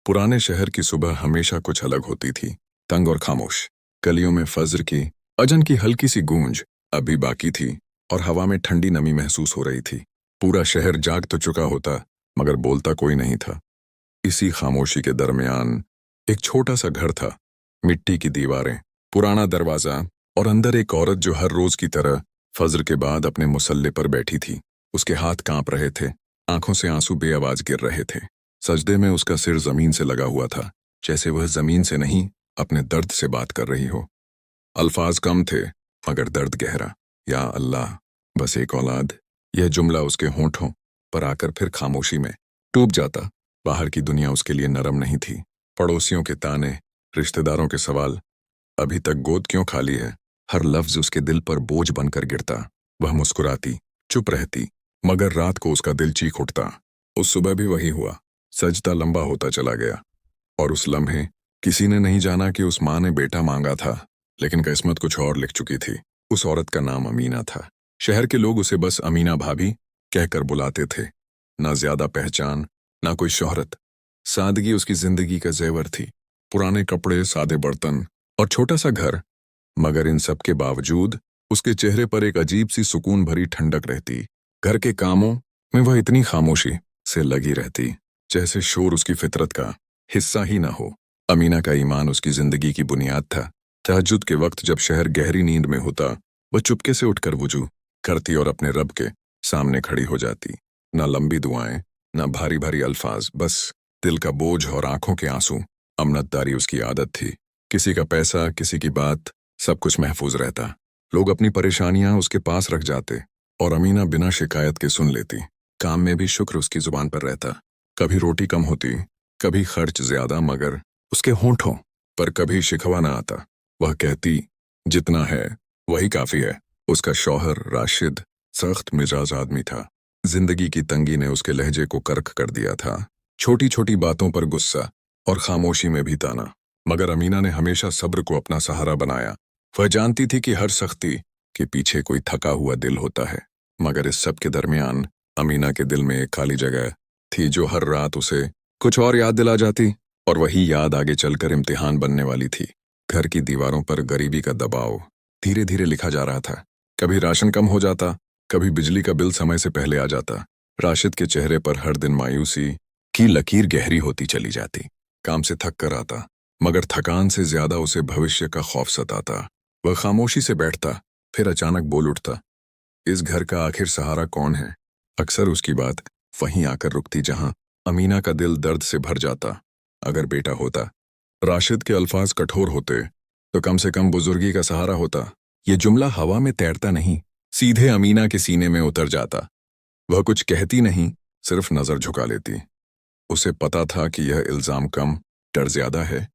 पुराने शहर की सुबह हमेशा कुछ अलग होती थी, तंग और खामोश। गलियों में फज्र की अजन की हल्की सी गूंज अभी बाकी थी और हवा में ठंडी नमी महसूस हो रही थी। पूरा शहर जाग तो चुका होता, मगर बोलता कोई नहीं था। इसी खामोशी के दरमियान एक छोटा सा घर था, मिट्टी की दीवारें, पुराना दरवाजा और अंदर एक औरत जो हर रोज की तरह फज्र के बाद अपने मुसल्ले पर बैठी थी। उसके हाथ कांप रहे थे, आंखों से आंसू बेआवाज गिर रहे थे। सजदे में उसका सिर जमीन से लगा हुआ था, जैसे वह जमीन से नहीं अपने दर्द से बात कर रही हो। अल्फाज कम थे, मगर दर्द गहरा। या अल्लाह, बस एक औलाद। यह जुमला उसके होंठों पर आकर फिर खामोशी में डूब जाता। बाहर की दुनिया उसके लिए नरम नहीं थी। पड़ोसियों के ताने, रिश्तेदारों के सवाल, अभी तक गोद क्यों खाली है, हर लफ्ज उसके दिल पर बोझ बनकर गिरता। वह मुस्कुराती, चुप रहती, मगर रात को उसका दिल चीख उठता। उस सुबह भी वही हुआ। सजदा लंबा होता चला गया, और उस लम्हे किसी ने नहीं जाना कि उस माँ ने बेटा मांगा था, लेकिन किस्मत कुछ और लिख चुकी थी। उस औरत का नाम अमीना था। शहर के लोग उसे बस अमीना भाभी कहकर बुलाते थे। ना ज्यादा पहचान, ना कोई शोहरत। सादगी उसकी जिंदगी का जेवर थी। पुराने कपड़े, सादे बर्तन और छोटा सा घर, मगर इन सब के बावजूद उसके चेहरे पर एक अजीब सी सुकून भरी ठंडक रहती। घर के कामों में वह इतनी खामोशी से लगी रहती, जैसे शोर उसकी फितरत का हिस्सा ही ना हो। अमीना का ईमान उसकी जिंदगी की बुनियाद था। तहज्जुद के वक्त जब शहर गहरी नींद में होता, वह चुपके से उठकर वुजू करती और अपने रब के सामने खड़ी हो जाती। ना लंबी दुआएं, ना भारी भारी अल्फाज, बस दिल का बोझ और आंखों के आंसू। अमनतदारी उसकी आदत थी। किसी का पैसा, किसी की बात, सब कुछ महफूज रहता। लोग अपनी परेशानियां उसके पास रख जाते और अमीना बिना शिकायत के सुन लेती। काम में भी शुक्र उसकी जुबान पर रहता। कभी रोटी कम होती, कभी खर्च ज्यादा, मगर उसके होंठों पर कभी शिकवा ना आता। वह कहती, जितना है वही काफी है। उसका शौहर राशिद सख्त मिजाज आदमी था। जिंदगी की तंगी ने उसके लहजे को कर्क कर दिया था। छोटी छोटी बातों पर गुस्सा और खामोशी में भी ताना। मगर अमीना ने हमेशा सब्र को अपना सहारा बनाया। वह जानती थी कि हर सख्ती के पीछे कोई थका हुआ दिल होता है। मगर इस सब के दरमियान अमीना के दिल में एक खाली जगह थी, जो हर रात उसे कुछ और याद दिला जाती, और वही याद आगे चलकर इम्तिहान बनने वाली थी। घर की दीवारों पर गरीबी का दबाव धीरे धीरे लिखा जा रहा था। कभी राशन कम हो जाता, कभी बिजली का बिल समय से पहले आ जाता। राशिद के चेहरे पर हर दिन मायूसी की लकीर गहरी होती चली जाती। काम से थक कर आता, मगर थकान से ज्यादा उसे भविष्य का खौफ सताता। वह खामोशी से बैठता, फिर अचानक बोल उठता, इस घर का आखिर सहारा कौन है। अक्सर उसकी बात वहीं आकर रुकती जहां अमीना का दिल दर्द से भर जाता। अगर बेटा होता। राशिद के अल्फाज कठोर होते तो कम से कम बुजुर्गी का सहारा होता। ये जुमला हवा में तैरता नहीं, सीधे अमीना के सीने में उतर जाता। वह कुछ कहती नहीं, सिर्फ नजर झुका लेती। उसे पता था कि यह इल्जाम कम, डर ज्यादा है,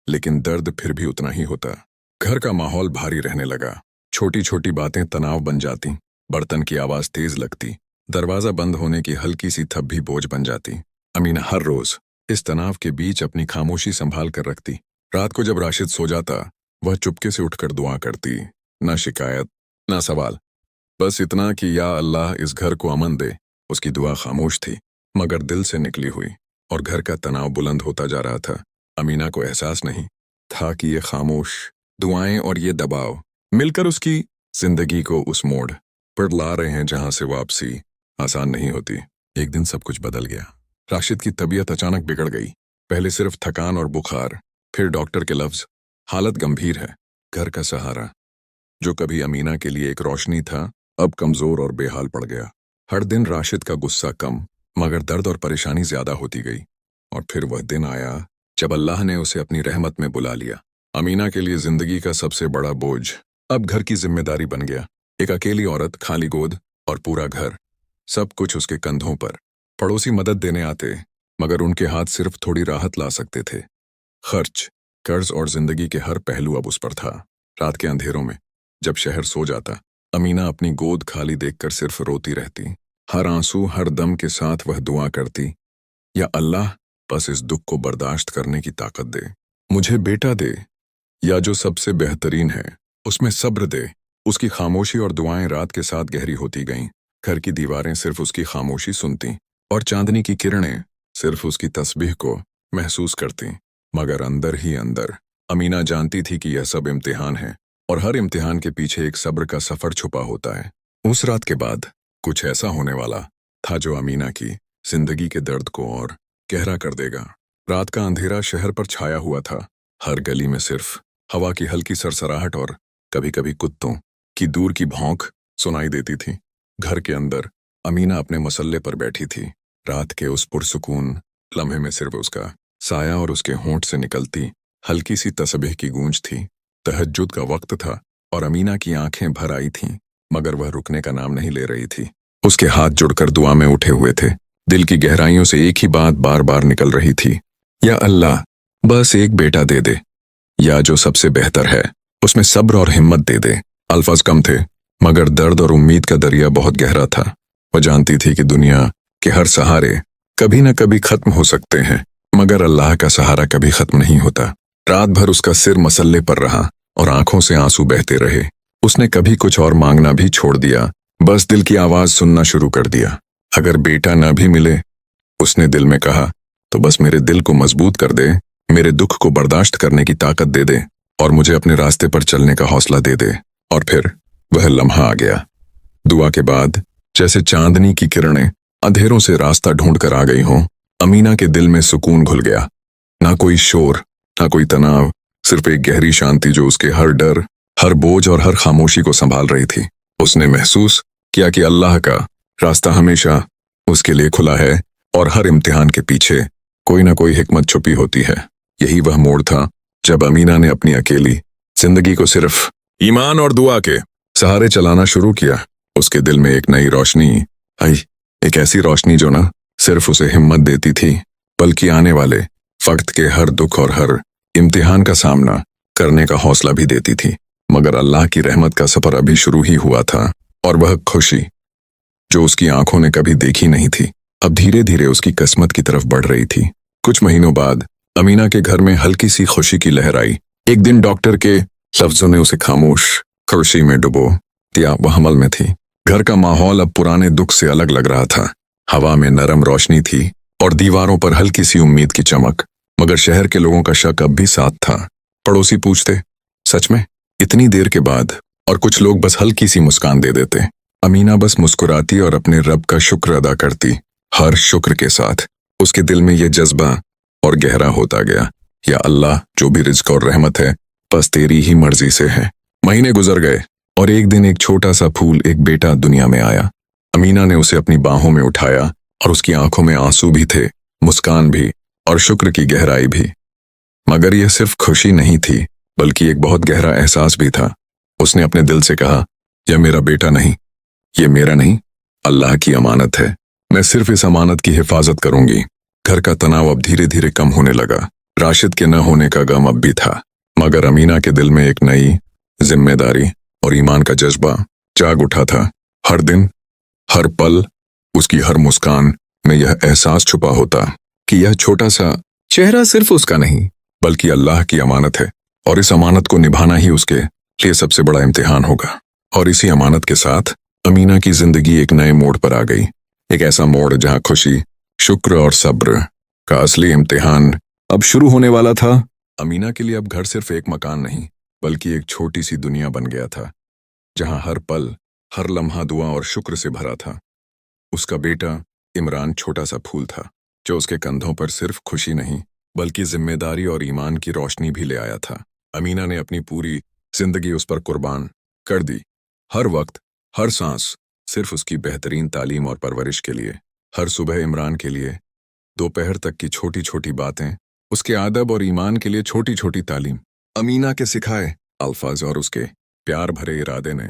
लेकिन दर्द फिर भी उतना ही होता। घर का माहौल भारी रहने लगा। छोटी छोटी बातें तनाव बन जाती। बर्तन की आवाज तेज लगती, दरवाजा बंद होने की हल्की सी थप भी बोझ बन जाती। अमीना हर रोज इस तनाव के बीच अपनी खामोशी संभाल कर रखती। रात को जब राशिद सो जाता, वह चुपके से उठकर दुआ करती। ना शिकायत, ना सवाल, बस इतना कि या अल्लाह इस घर को अमन दे। उसकी दुआ खामोश थी, मगर दिल से निकली हुई, और घर का तनाव बुलंद होता जा रहा था। अमीना को एहसास नहीं था कि ये खामोश दुआएं और ये दबाव मिलकर उसकी जिंदगी को उस मोड़ पर ला रहे हैं जहां से वापसी आसान नहीं होती। एक दिन सब कुछ बदल गया। राशिद की तबीयत अचानक बिगड़ गई। पहले सिर्फ थकान और बुखार, फिर डॉक्टर के लफ्ज, हालत गंभीर है। घर का सहारा, जो कभी अमीना के लिए एक रोशनी था, अब कमजोर और बेहाल पड़ गया। हर दिन राशिद का गुस्सा कम, मगर दर्द और परेशानी ज्यादा होती गई। और फिर वह दिन आया जब अल्लाह ने उसे अपनी रहमत में बुला लिया। अमीना के लिए जिंदगी का सबसे बड़ा बोझ अब घर की जिम्मेदारी बन गया। एक अकेली औरत, खाली गोद और पूरा घर, सब कुछ उसके कंधों पर। पड़ोसी मदद देने आते, मगर उनके हाथ सिर्फ थोड़ी राहत ला सकते थे। खर्च, कर्ज और जिंदगी के हर पहलू अब उस पर था। रात के अंधेरों में जब शहर सो जाता, अमीना अपनी गोद खाली देखकर सिर्फ रोती रहती। हर आंसू, हर दम के साथ वह दुआ करती, या अल्लाह बस इस दुख को बर्दाश्त करने की ताकत दे। मुझे बेटा दे, या जो सबसे बेहतरीन है उसमें सब्र दे। उसकी खामोशी और दुआएं रात के साथ गहरी होती गईं। घर की दीवारें सिर्फ उसकी खामोशी सुनती, और चांदनी की किरणें सिर्फ उसकी तस्बीह को महसूस करती, मगर अंदर ही अंदर अमीना जानती थी कि यह सब इम्तिहान है और हर इम्तिहान के पीछे एक सब्र का सफर छुपा होता है। उस रात के बाद कुछ ऐसा होने वाला था जो अमीना की जिंदगी के दर्द को और गहरा कर देगा। रात का अंधेरा शहर पर छाया हुआ था। हर गली में सिर्फ हवा की हल्की सरसराहट और कभी कभी कुत्तों की दूर की भौंक सुनाई देती थी। घर के अंदर अमीना अपने मसल्ले पर बैठी थी। रात के उस पुरसुकून लम्हे में सिर्फ उसका साया और उसके होंठ से निकलती हल्की सी तस्बीह की गूंज थी। तहज्जुद का वक्त था और अमीना की आंखें भर आई थीं, मगर वह रुकने का नाम नहीं ले रही थी। उसके हाथ जुड़कर दुआ में उठे हुए थे। दिल की गहराइयों से एक ही बात बार बार निकल रही थी, या अल्लाह, बस एक बेटा दे दे, या जो सबसे बेहतर है उसमें सब्र और हिम्मत दे दे। अल्फाज कम थे, मगर दर्द और उम्मीद का दरिया बहुत गहरा था। वह जानती थी कि दुनिया के हर सहारे कभी न कभी खत्म हो सकते हैं, मगर अल्लाह का सहारा कभी खत्म नहीं होता। रात भर उसका सिर मसल्ले पर रहा और आंखों से आंसू बहते रहे। उसने कभी कुछ और मांगना भी छोड़ दिया, बस दिल की आवाज सुनना शुरू कर दिया। अगर बेटा न भी मिले, उसने दिल में कहा, तो बस मेरे दिल को मजबूत कर दे, मेरे दुख को बर्दाश्त करने की ताकत दे दे और मुझे अपने रास्ते पर चलने का हौसला दे दे। और फिर वह लम्हा आ गया। दुआ के बाद जैसे चांदनी की किरणें अंधेरों से रास्ता ढूंढकर आ गई हों, अमीना के दिल में सुकून घुल गया। ना कोई शोर, ना कोई तनाव, सिर्फ एक गहरी शांति जो उसके हर डर, हर बोझ और हर खामोशी को संभाल रही थी। उसने महसूस किया कि अल्लाह का रास्ता हमेशा उसके लिए खुला है और हर इम्तिहान के पीछे कोई ना कोई हिकमत छुपी होती है। यही वह मोड़ था जब अमीना ने अपनी अकेली जिंदगी को सिर्फ ईमान और दुआ के सहारे चलाना शुरू किया। उसके दिल में एक नई रोशनी आई, एक ऐसी रोशनी जो ना सिर्फ उसे हिम्मत देती थी, बल्कि आने वाले वक्त के हर दुख और हर इम्तिहान का सामना करने का हौसला भी देती थी। मगर अल्लाह की रहमत का सफर अभी शुरू ही हुआ था और वह खुशी जो उसकी आंखों ने कभी देखी नहीं थी, अब धीरे धीरे उसकी किस्मत की तरफ बढ़ रही थी। कुछ महीनों बाद अमीना के घर में हल्की सी खुशी की लहर आई। एक दिन डॉक्टर के लफ्जों ने उसे खामोश खुशी में डुबो दिया। वह हमल में थी। घर का माहौल अब पुराने दुख से अलग लग रहा था। हवा में नरम रोशनी थी और दीवारों पर हल्की सी उम्मीद की चमक, मगर शहर के लोगों का शक अब भी साथ था। पड़ोसी पूछते, सच में? इतनी देर के बाद? और कुछ लोग बस हल्की सी मुस्कान दे देते। अमीना बस मुस्कुराती और अपने रब का शुक्र अदा करती। हर शुक्र के साथ उसके दिल में यह जज्बा और गहरा होता गया, या अल्लाह, जो भी रिज़्क और रहमत है बस तेरी ही मर्जी से है। महीने गुजर गए और एक दिन एक छोटा सा फूल, एक बेटा दुनिया में आया। अमीना ने उसे अपनी बाहों में उठाया और उसकी आंखों में आंसू भी थे, मुस्कान भी और शुक्र की गहराई भी। मगर यह सिर्फ खुशी नहीं थी, बल्कि एक बहुत गहरा एहसास भी था। उसने अपने दिल से कहा, यह मेरा बेटा नहीं, ये मेरा नहीं, अल्लाह की अमानत है। मैं सिर्फ इस अमानत की हिफाजत करूंगी। घर का तनाव अब धीरे धीरे कम होने लगा। राशिद के न होने का गम अब भी था, मगर अमीना के दिल में एक नई जिम्मेदारी और ईमान का जज्बा जाग उठा था। हर दिन, हर पल, उसकी हर मुस्कान में यह एहसास छुपा होता कि यह छोटा सा चेहरा सिर्फ उसका नहीं, बल्कि अल्लाह की अमानत है और इस अमानत को निभाना ही उसके लिए सबसे बड़ा इम्तिहान होगा। और इसी अमानत के साथ अमीना की जिंदगी एक नए मोड़ पर आ गई। एक ऐसा मोड़ जहां खुशी, शुक्र और सब्र का असली इम्तिहान अब शुरू होने वाला था। अमीना के लिए अब घर सिर्फ एक मकान नहीं, बल्कि एक छोटी सी दुनिया बन गया था, जहां हर पल, हर लम्हा दुआ और शुक्र से भरा था। उसका बेटा इमरान छोटा सा फूल था, जो उसके कंधों पर सिर्फ खुशी नहीं, बल्कि जिम्मेदारी और ईमान की रोशनी भी ले आया था। अमीना ने अपनी पूरी जिंदगी उस पर कुर्बान कर दी। हर वक्त, हर सांस सिर्फ उसकी बेहतरीन तालीम और परवरिश के लिए। हर सुबह इमरान के लिए, दोपहर तक की छोटी छोटी बातें उसके आदब और ईमान के लिए छोटी छोटी तालीम। अमीना के सिखाए अल्फाज और उसके प्यार भरे इरादे ने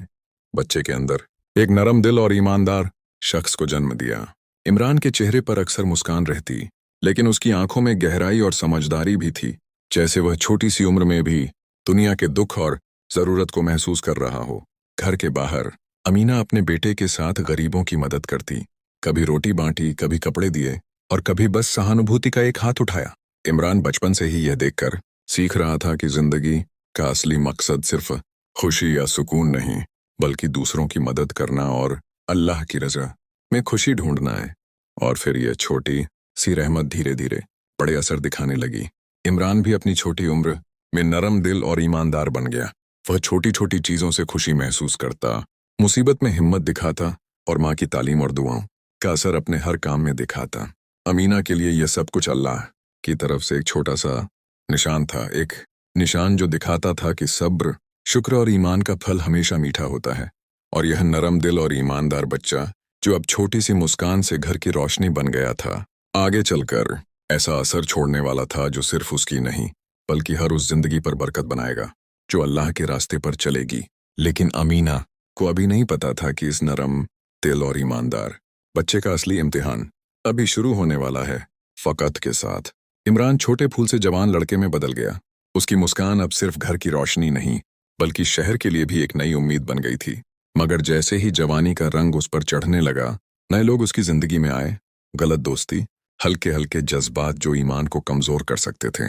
बच्चे के अंदर एक नरम दिल और ईमानदार शख्स को जन्म दिया। इमरान के चेहरे पर अक्सर मुस्कान रहती, लेकिन उसकी आंखों में गहराई और समझदारी भी थी, जैसे वह छोटी सी उम्र में भी दुनिया के दुख और जरूरत को महसूस कर रहा हो। घर के बाहर अमीना अपने बेटे के साथ गरीबों की मदद करती, कभी रोटी बांटी, कभी कपड़े दिए और कभी बस सहानुभूति का एक हाथ उठाया। इमरान बचपन से ही यह देखकर सीख रहा था कि जिंदगी का असली मकसद सिर्फ खुशी या सुकून नहीं, बल्कि दूसरों की मदद करना और अल्लाह की रजा में खुशी ढूंढना है। और फिर यह छोटी सी रहमत धीरे धीरे बड़े असर दिखाने लगी। इमरान भी अपनी छोटी उम्र में नरम दिल और ईमानदार बन गया। वह छोटी छोटी चीजों से खुशी महसूस करता, मुसीबत में हिम्मत दिखाता और माँ की तालीम और दुआओं का असर अपने हर काम में दिखाता। अमीना के लिए यह सब कुछ अल्लाह की तरफ से एक छोटा सा निशान था, एक निशान जो दिखाता था कि सब्र, शुक्र और ईमान का फल हमेशा मीठा होता है। और यह नरम दिल और ईमानदार बच्चा जो अब छोटी सी मुस्कान से घर की रोशनी बन गया था, आगे चलकर ऐसा असर छोड़ने वाला था जो सिर्फ उसकी नहीं बल्कि हर उस जिंदगी पर बरकत बनाएगा जो अल्लाह के रास्ते पर चलेगी। लेकिन अमीना को अभी नहीं पता था कि इस नरम दिल और ईमानदार बच्चे का असली इम्तिहान अभी शुरू होने वाला है। फकत के साथ इमरान छोटे फूल से जवान लड़के में बदल गया। उसकी मुस्कान अब सिर्फ घर की रोशनी नहीं बल्कि शहर के लिए भी एक नई उम्मीद बन गई थी। मगर जैसे ही जवानी का रंग उस पर चढ़ने लगा, नए लोग उसकी जिंदगी में आए। गलत दोस्ती, हल्के हल्के जज्बात जो ईमान को कमजोर कर सकते थे,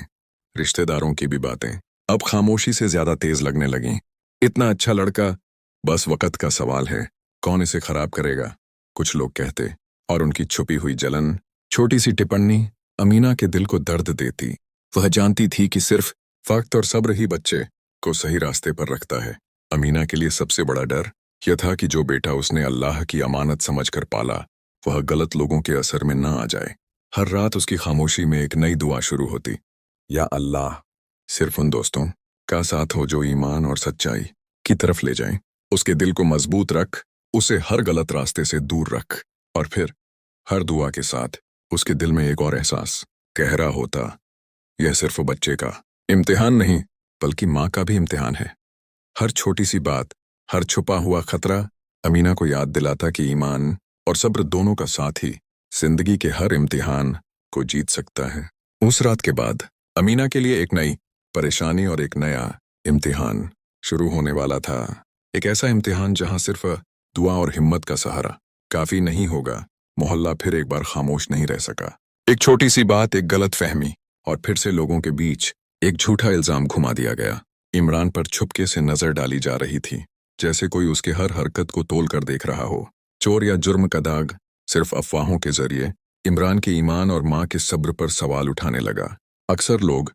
रिश्तेदारों की भी बातें अब खामोशी से ज्यादा तेज लगने लगीं। इतना अच्छा लड़का, बस वक्त का सवाल है, कौन इसे खराब करेगा, कुछ लोग कहते। और उनकी छुपी हुई जलन, छोटी सी टिप्पणी अमीना के दिल को दर्द देती। वह जानती थी कि सिर्फ वक्त और सब्र ही बच्चे को सही रास्ते पर रखता है। अमीना के लिए सबसे बड़ा डर यह था कि जो बेटा उसने अल्लाह की अमानत समझकर पाला, वह गलत लोगों के असर में न आ जाए। हर रात उसकी खामोशी में एक नई दुआ शुरू होती, या अल्लाह, सिर्फ उन दोस्तों का साथ हो जो ईमान और सच्चाई की तरफ ले जाएं। उसके दिल को मजबूत रख, उसे हर गलत रास्ते से दूर रख। और फिर हर दुआ के साथ उसके दिल में एक और एहसास गहरा होता, यह सिर्फ बच्चे का इम्तिहान नहीं बल्कि माँ का भी इम्तिहान है। हर छोटी सी बात, हर छुपा हुआ खतरा अमीना को याद दिलाता कि ईमान और सब्र दोनों का साथ ही जिंदगी के हर इम्तिहान को जीत सकता है। उस रात के बाद अमीना के लिए एक नई परेशानी और एक नया इम्तिहान शुरू होने वाला था। एक ऐसा इम्तिहान जहां सिर्फ दुआ और हिम्मत का सहारा काफी नहीं होगा। मोहल्ला फिर एक बार खामोश नहीं रह सका। एक छोटी सी बात, एक गलत फहमी और फिर से लोगों के बीच एक झूठा इल्जाम घुमा दिया गया। इमरान पर छुपके से नजर डाली जा रही थी, जैसे कोई उसके हर हरकत को तोल कर देख रहा हो। चोर या जुर्म का दाग सिर्फ अफवाहों के जरिए इमरान के ईमान और माँ के सब्र पर सवाल उठाने लगा। अक्सर लोग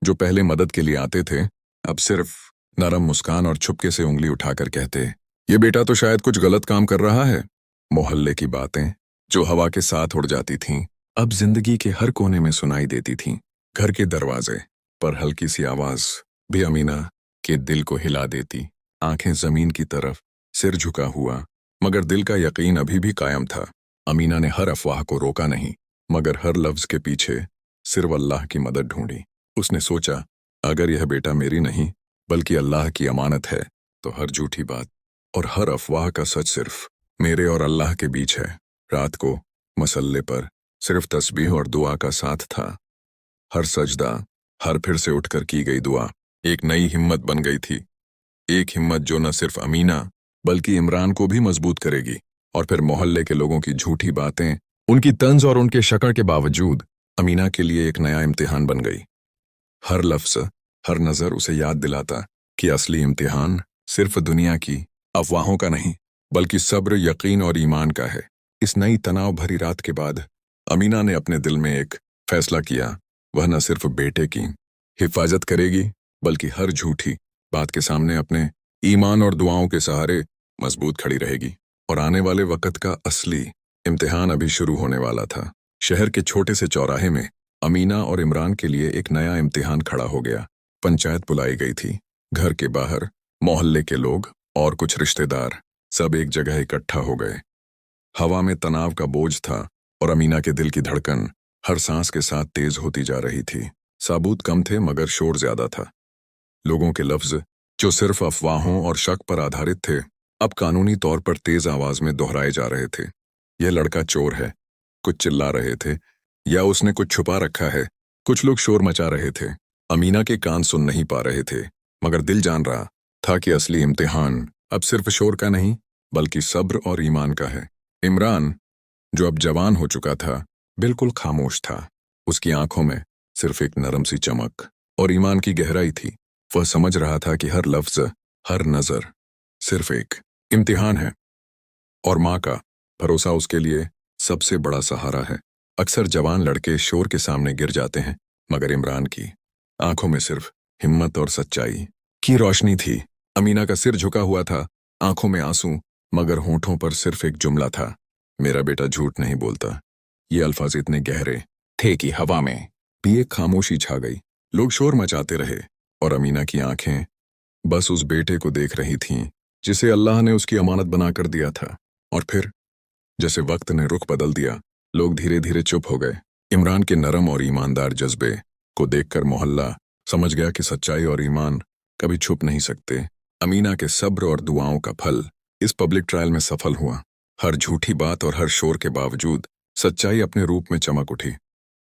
जो पहले मदद के लिए आते थे, अब सिर्फ नरम मुस्कान और छुपके से उंगली उठाकर कहते, ये बेटा तो शायद कुछ गलत काम कर रहा है। मोहल्ले की बातें जो हवा के साथ उड़ जाती थीं, अब जिंदगी के हर कोने में सुनाई देती थीं। घर के दरवाजे पर हल्की सी आवाज भी अमीना के दिल को हिला देती। आंखें जमीन की तरफ, सिर झुका हुआ, मगर दिल का यकीन अभी भी कायम था। अमीना ने हर अफवाह को रोका नहीं, मगर हर लफ्ज के पीछे सिर्फ अल्लाह की मदद ढूंढी। उसने सोचा, अगर यह बेटा मेरी नहीं बल्कि अल्लाह की अमानत है, तो हर झूठी बात और हर अफवाह का सच सिर्फ मेरे और अल्लाह के बीच है। रात को मसल्ले पर सिर्फ तस्बीह और दुआ का साथ था। हर सजदा, हर फिर से उठकर की गई दुआ एक नई हिम्मत बन गई थी। एक हिम्मत जो न सिर्फ अमीना बल्कि इमरान को भी मजबूत करेगी। और फिर मोहल्ले के लोगों की झूठी बातें, उनकी तंज और उनके शक्ल के बावजूद अमीना के लिए एक नया इम्तिहान बन गई। हर लफ्ज, हर नजर उसे याद दिलाता कि असली इम्तिहान सिर्फ दुनिया की अफवाहों का नहीं बल्कि सब्र, यकीन और ईमान का है। इस नई तनाव भरी रात के बाद अमीना ने अपने दिल में एक फैसला किया। वह न सिर्फ बेटे की हिफाजत करेगी बल्कि हर झूठी बात के सामने अपने ईमान और दुआओं के सहारे मजबूत खड़ी रहेगी। और आने वाले वक्त का असली इम्तिहान अभी शुरू होने वाला था। शहर के छोटे से चौराहे में अमीना और इमरान के लिए एक नया इम्तिहान खड़ा हो गया। पंचायत बुलाई गई थी। घर के बाहर मोहल्ले के लोग और कुछ रिश्तेदार सब एक जगह इकट्ठा हो गए। हवा में तनाव का बोझ था और अमीना के दिल की धड़कन हर सांस के साथ तेज होती जा रही थी। साबूत कम थे मगर शोर ज्यादा था। लोगों के लफ्ज जो सिर्फ अफवाहों और शक पर आधारित थे, अब कानूनी तौर पर तेज आवाज में दोहराए जा रहे थे। यह लड़का चोर है, कुछ चिल्ला रहे थे, या उसने कुछ छुपा रखा है। कुछ लोग शोर मचा रहे थे। अमीना के कान सुन नहीं पा रहे थे, मगर दिल जान रहा था कि असली इम्तिहान अब सिर्फ शोर का नहीं बल्कि सब्र और ईमान का है। इमरान, जो अब जवान हो चुका था, बिल्कुल खामोश था। उसकी आंखों में सिर्फ एक नरम सी चमक और ईमान की गहराई थी। वह समझ रहा था कि हर लफ्ज, हर नजर सिर्फ एक इम्तिहान है और माँ का भरोसा उसके लिए सबसे बड़ा सहारा है। अक्सर जवान लड़के शोर के सामने गिर जाते हैं, मगर इमरान की आंखों में सिर्फ हिम्मत और सच्चाई की रोशनी थी। अमीना का सिर झुका हुआ था, आंखों में आंसू, मगर होठों पर सिर्फ एक जुमला था, मेरा बेटा झूठ नहीं बोलता। ये अल्फाज इतने गहरे थे कि हवा में भी एक खामोशी छा गई। लोग शोर मचाते रहे और अमीना की आंखें बस उस बेटे को देख रही थीं जिसे अल्लाह ने उसकी अमानत बनाकर दिया था। और फिर जैसे वक्त ने रुख बदल दिया, लोग धीरे धीरे चुप हो गए। इमरान के नरम और ईमानदार जज्बे को देखकर मोहल्ला समझ गया कि सच्चाई और ईमान कभी छुप नहीं सकते। अमीना के सब्र और दुआओं का फल इस पब्लिक ट्रायल में सफल हुआ। हर झूठी बात और हर शोर के बावजूद सच्चाई अपने रूप में चमक उठी,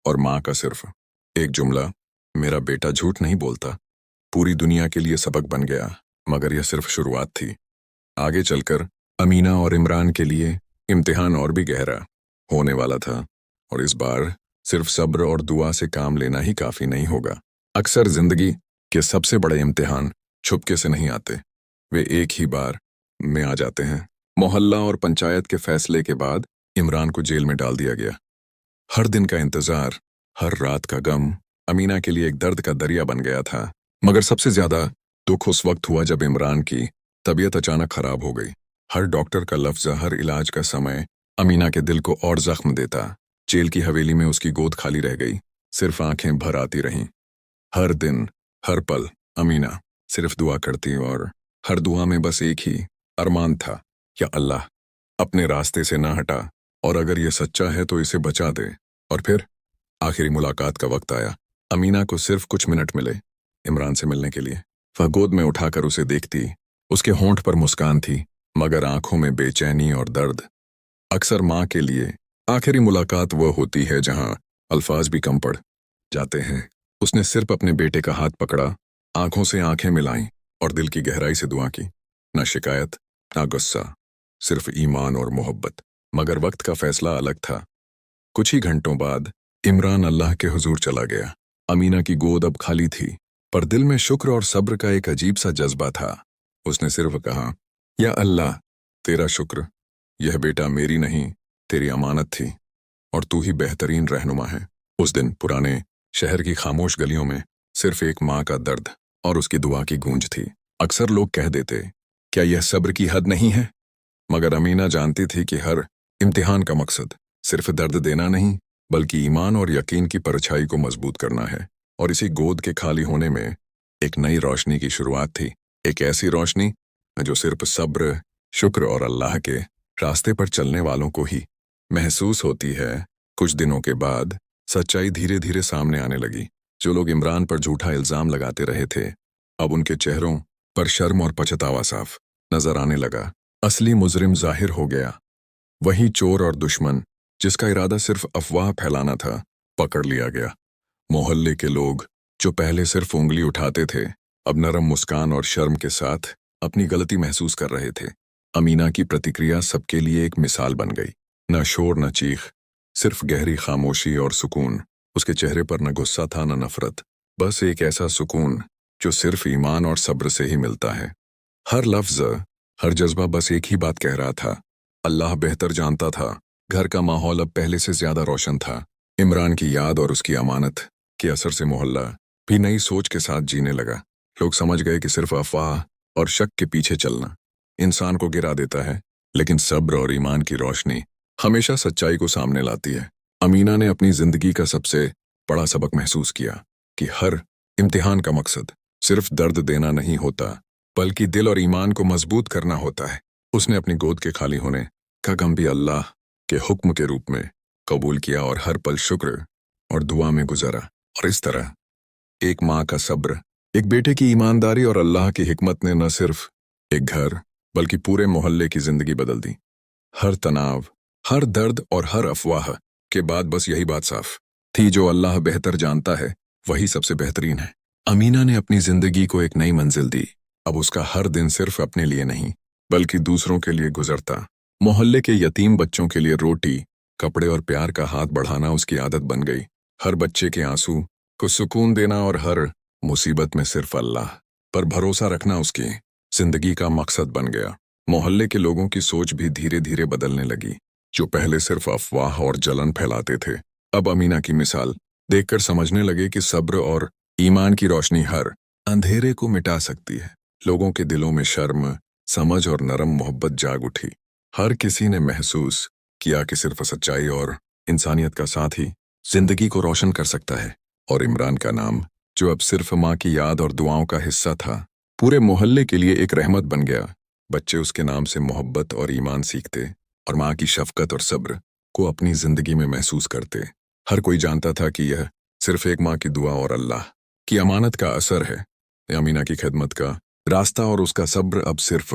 और माँ का सिर्फ एक जुमला, मेरा बेटा झूठ नहीं बोलता, पूरी दुनिया के लिए सबक बन गया। मगर यह सिर्फ शुरुआत थी। आगे चलकर अमीना और इमरान के लिए इम्तिहान और भी गहरा होने वाला था, और इस बार सिर्फ सब्र और दुआ से काम लेना ही काफी नहीं होगा। अक्सर जिंदगी के सबसे बड़े इम्तिहान छुपके से नहीं आते, वे एक ही बार में आ जाते हैं। मोहल्ला और पंचायत के फैसले के बाद इमरान को जेल में डाल दिया गया। हर दिन का इंतजार, हर रात का गम अमीना के लिए एक दर्द का दरिया बन गया था। मगर सबसे ज्यादा दुख उस वक्त हुआ जब इमरान की तबीयत अचानक खराब हो गई। हर डॉक्टर का लफ्ज, हर इलाज का समय अमीना के दिल को और जख्म देता। जेल की हवेली में उसकी गोद खाली रह गई, सिर्फ आंखें भर आती रहीं। हर दिन, हर पल अमीना सिर्फ दुआ करती, और हर दुआ में बस एक ही अरमान था, या अल्लाह अपने रास्ते से ना हटा, और अगर ये सच्चा है तो इसे बचा दे। और फिर आखिरी मुलाकात का वक्त आया। अमीना को सिर्फ कुछ मिनट मिले इमरान से मिलने के लिए। वह गोद में उठाकर उसे देखती, उसके होंठ पर मुस्कान थी, मगर आंखों में बेचैनी और दर्द। अक्सर माँ के लिए आखिरी मुलाकात वह होती है जहां अल्फाज भी कम पड़ जाते हैं। उसने सिर्फ अपने बेटे का हाथ पकड़ा, आंखों से आंखें मिलाईं और दिल की गहराई से दुआ की। ना शिकायत, ना गुस्सा, सिर्फ ईमान और मोहब्बत। मगर वक्त का फैसला अलग था। कुछ ही घंटों बाद इमरान अल्लाह के हुजूर चला गया। अमीना की गोद अब खाली थी, पर दिल में शुक्र और सब्र का एक अजीब सा जज्बा था। उसने सिर्फ कहा, या अल्लाह, तेरा शुक्र, यह बेटा मेरी नहीं तेरी अमानत थी, और तू ही बेहतरीन रहनुमा है। उस दिन पुराने शहर की खामोश गलियों में सिर्फ एक माँ का दर्द और उसकी दुआ की गूंज थी। अक्सर लोग कह देते, क्या यह सब्र की हद नहीं है? मगर अमीना जानती थी कि हर इम्तिहान का मकसद सिर्फ दर्द देना नहीं, बल्कि ईमान और यकीन की परछाई को मजबूत करना है। और इसी गोद के खाली होने में एक नई रोशनी की शुरुआत थी। एक ऐसी रोशनी जो सिर्फ सब्र, शुक्र और अल्लाह के रास्ते पर चलने वालों को ही महसूस होती है। कुछ दिनों के बाद सच्चाई धीरे धीरे सामने आने लगी। जो लोग इमरान पर झूठा इल्जाम लगाते रहे थे, अब उनके चेहरों पर शर्म और पछतावा साफ नजर आने लगा। असली मुजरिम जाहिर हो गया। वही चोर और दुश्मन जिसका इरादा सिर्फ अफवाह फैलाना था, पकड़ लिया गया। मोहल्ले के लोग जो पहले सिर्फ उंगली उठाते थे, अब नरम मुस्कान और शर्म के साथ अपनी गलती महसूस कर रहे थे। अमीना की प्रतिक्रिया सबके लिए एक मिसाल बन गई। न शोर न चीख, सिर्फ गहरी खामोशी और सुकून। उसके चेहरे पर न गुस्सा था न नफरत, बस एक ऐसा सुकून जो सिर्फ ईमान और सब्र से ही मिलता है। हर लफ्ज, हर जज्बा बस एक ही बात कह रहा था, अल्लाह बेहतर जानता था। घर का माहौल अब पहले से ज्यादा रोशन था। इमरान की याद और उसकी अमानत के असर से मोहल्ला भी नई सोच के साथ जीने लगा। लोग समझ गए कि सिर्फ अफवाह और शक के पीछे चलना इंसान को गिरा देता है, लेकिन सब्र और ईमान की रोशनी हमेशा सच्चाई को सामने लाती है। अमीना ने अपनी जिंदगी का सबसे बड़ा सबक महसूस किया कि हर इम्तिहान का मकसद सिर्फ दर्द देना नहीं होता, बल्कि दिल और ईमान को मजबूत करना होता है। उसने अपनी गोद के खाली होने का गम भी अल्लाह के हुक्म के रूप में कबूल किया, और हर पल शुक्र और दुआ में गुजरा। और इस तरह एक माँ का सब्र, एक बेटे की ईमानदारी और अल्लाह की हिकमत ने न सिर्फ एक घर बल्कि पूरे मोहल्ले की जिंदगी बदल दी। हर तनाव, हर दर्द और हर अफवाह के बाद बस यही बात साफ थी, जो अल्लाह बेहतर जानता है वही सबसे बेहतरीन है। अमीना ने अपनी जिंदगी को एक नई मंजिल दी। अब उसका हर दिन सिर्फ अपने लिए नहीं, बल्कि दूसरों के लिए गुजरता। मोहल्ले के यतीम बच्चों के लिए रोटी, कपड़े और प्यार का हाथ बढ़ाना उसकी आदत बन गई। हर बच्चे के आंसू को सुकून देना और हर मुसीबत में सिर्फ अल्लाह पर भरोसा रखना उसकी जिंदगी का मकसद बन गया। मोहल्ले के लोगों की सोच भी धीरे धीरे बदलने लगी। जो पहले सिर्फ अफवाह और जलन फैलाते थे, अब अमीना की मिसाल देखकर समझने लगे कि सब्र और ईमान की रोशनी हर अंधेरे को मिटा सकती है। लोगों के दिलों में शर्म, समझ और नरम मोहब्बत जाग उठी। हर किसी ने महसूस किया कि सिर्फ सच्चाई और इंसानियत का साथ ही जिंदगी को रोशन कर सकता है। और इमरान का नाम, जो अब सिर्फ माँ की याद और दुआओं का हिस्सा था, पूरे मोहल्ले के लिए एक रहमत बन गया। बच्चे उसके नाम से मोहब्बत और ईमान सीखते और माँ की शफकत और सब्र को अपनी जिंदगी में महसूस करते। हर कोई जानता था कि यह सिर्फ एक माँ की दुआ और अल्लाह की अमानत का असर है। अमीना की खिदमत का रास्ता और उसका सब्र अब सिर्फ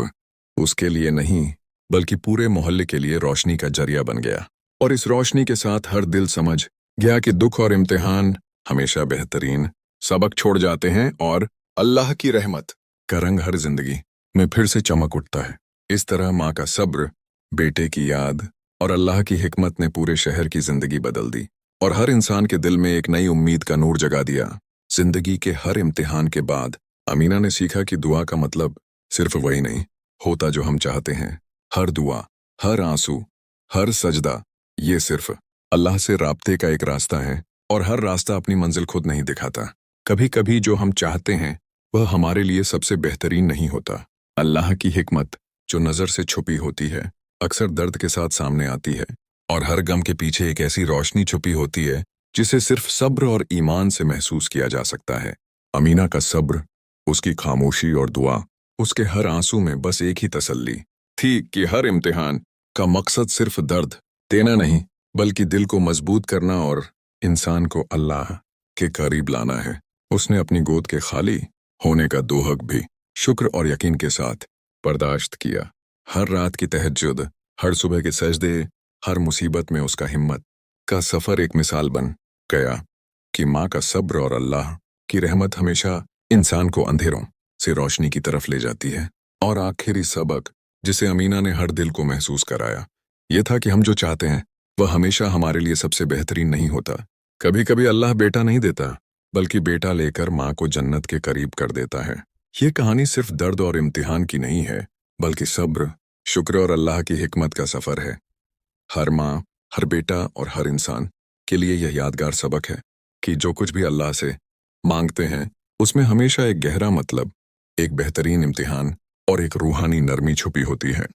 उसके लिए नहीं, बल्कि पूरे मोहल्ले के लिए रोशनी का जरिया बन गया। और इस रोशनी के साथ हर दिल समझ गया कि दुख और इम्तिहान हमेशा बेहतरीन सबक छोड़ जाते हैं और अल्लाह की रहमत का रंग हर जिंदगी में फिर से चमक उठता है। इस तरह माँ का सब्र, बेटे की याद और अल्लाह की हिकमत ने पूरे शहर की जिंदगी बदल दी और हर इंसान के दिल में एक नई उम्मीद का नूर जगा दिया। जिंदगी के हर इम्तिहान के बाद अमीना ने सीखा कि दुआ का मतलब सिर्फ वही नहीं होता जो हम चाहते हैं। हर दुआ, हर आंसू, हर सजदा, ये सिर्फ अल्लाह से राब्ते का एक रास्ता है और हर रास्ता अपनी मंजिल खुद नहीं दिखाता। कभी कभी जो हम चाहते हैं वह हमारे लिए सबसे बेहतरीन नहीं होता। अल्लाह की हिकमत जो नज़र से छुपी होती है, अक्सर दर्द के साथ सामने आती है और हर गम के पीछे एक ऐसी रोशनी छुपी होती है जिसे सिर्फ सब्र और ईमान से महसूस किया जा सकता है। अमीना का सब्र, उसकी खामोशी और दुआ, उसके हर आंसू में बस एक ही तसल्ली थी कि हर इम्तिहान का मकसद सिर्फ दर्द देना नहीं, बल्कि दिल को मजबूत करना और इंसान को अल्लाह के करीब लाना है। उसने अपनी गोद के खाली होने का दोहक भी शुक्र और यकीन के साथ बर्दाश्त किया। हर रात की तहज्जुद, हर सुबह के सजदे, हर मुसीबत में उसका हिम्मत का सफ़र एक मिसाल बन गया कि माँ का सब्र और अल्लाह की रहमत हमेशा इंसान को अंधेरों से रोशनी की तरफ ले जाती है। और आखिरी सबक जिसे अमीना ने हर दिल को महसूस कराया, ये था कि हम जो चाहते हैं वह हमेशा हमारे लिए सबसे बेहतरीन नहीं होता। कभी कभी अल्लाह बेटा नहीं देता, बल्कि बेटा लेकर माँ को जन्नत के करीब कर देता है। ये कहानी सिर्फ दर्द और इम्तिहान की नहीं है, बल्कि सब्र, शुक्र और अल्लाह की हिकमत का सफ़र है। हर माँ, हर बेटा और हर इंसान के लिए यह यादगार सबक है कि जो कुछ भी अल्लाह से मांगते हैं उसमें हमेशा एक गहरा मतलब, एक बेहतरीन इम्तिहान और एक रूहानी नरमी छुपी होती है।